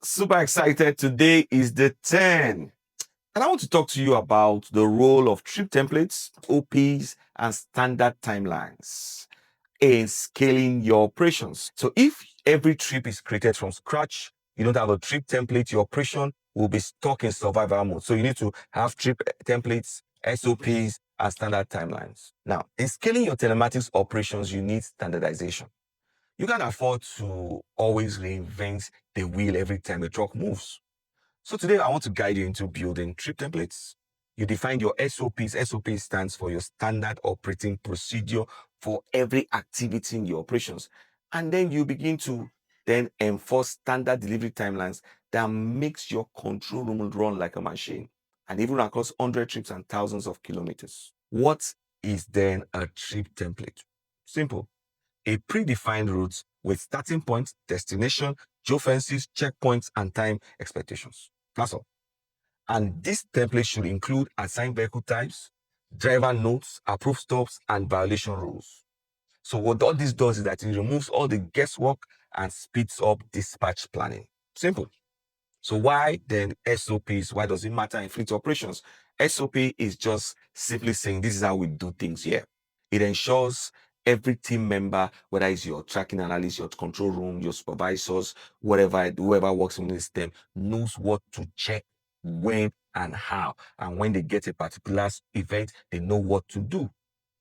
Super excited. Today is the 10. And I want to talk to you about the role of trip templates, OPs, and standard timelines in scaling your operations. So if every trip is created from scratch, you don't have a trip template, your operation will be stuck in survival mode. So you need to have trip templates, SOPs, and standard timelines. Now, in scaling your telematics operations, you need standardization. You can't afford to always reinvent the wheel every time a truck moves. So today I want to guide you into building trip templates. You define your SOPs. SOP stands for your standard operating procedure for every activity in your operations. And then you begin to then enforce standard delivery timelines that makes your control room run like a machine and even across 100 trips and thousands of kilometers. What is then a trip template? Simple. A predefined route with starting point, destination, geofences, checkpoints, and time expectations. That's all. And this template should include assigned vehicle types, driver notes, approved stops, and violation rules. So what all this does is that it removes all the guesswork and speeds up dispatch planning. Simple. So why then SOPs? Why does it matter in fleet operations? SOP is just simply saying this is how we do things here. It ensures every team member, whether it's your tracking analyst, your control room, your supervisors, whoever works in the system, knows what to check, when and how. And when they get a particular event, they know what to do.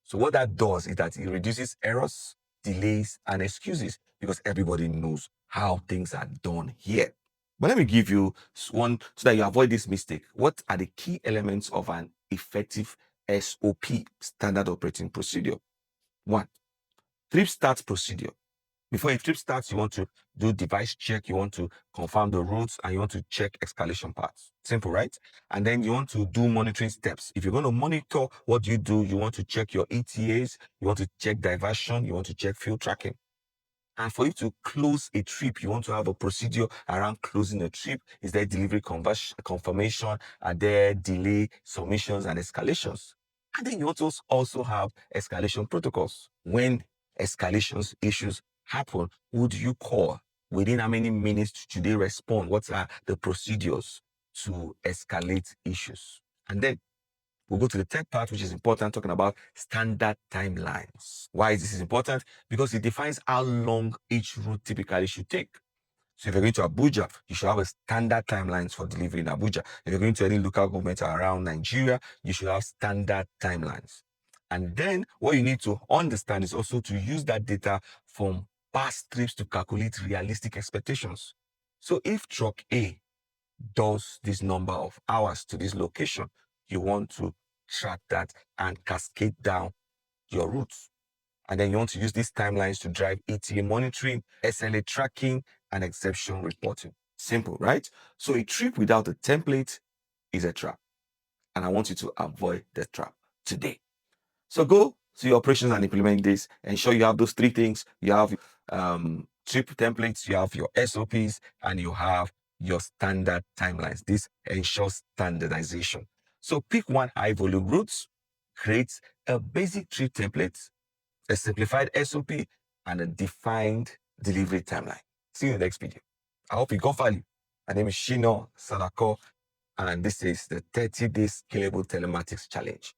So what that does is that it reduces errors, delays, and excuses because everybody knows how things are done here. But let me give you one so that you avoid this mistake. What are the key elements of an effective SOP, standard operating procedure? One, trip start procedure. Before a trip starts, you want to do device check, you want to confirm the routes, and you want to check escalation paths. Simple, right? And then you want to do monitoring steps. If you're going to monitor what you do, you want to check your ETAs, you want to check diversion, you want to check field tracking. And for you to close a trip, you want to have a procedure around closing a trip. Is there delivery confirmation? Are there delay submissions and escalations? And then you want to also have escalation protocols. When escalations issues happen, who do you call? Within how many minutes should they respond? What are the procedures to escalate issues? And then we'll go to the third part, which is important, talking about standard timelines. Why is this important? Because it defines how long each route typically should take. So if you're going to Abuja, you should have a standard timelines for delivery in Abuja. If you're going to any local government around Nigeria, you should have standard timelines. And then what you need to understand is also to use that data from past trips to calculate realistic expectations. So if truck A does this number of hours to this location, you want to track that and cascade down your routes. And then you want to use these timelines to drive ETA monitoring, SLA tracking, and exception reporting. Simple, right? So a trip without a template is a trap. And I want you to avoid the trap today. So go to your operations and implement this. Ensure you have those three things. You have trip templates, you have your SOPs, and you have your standard timelines. This ensures standardization. So pick one high volume route, create a basic trip template, a simplified SOP, and a defined delivery timeline. See you in the next video. I hope you got value. My name is Shino Sadako, and this is the 30 Day Scalable Telematics Challenge.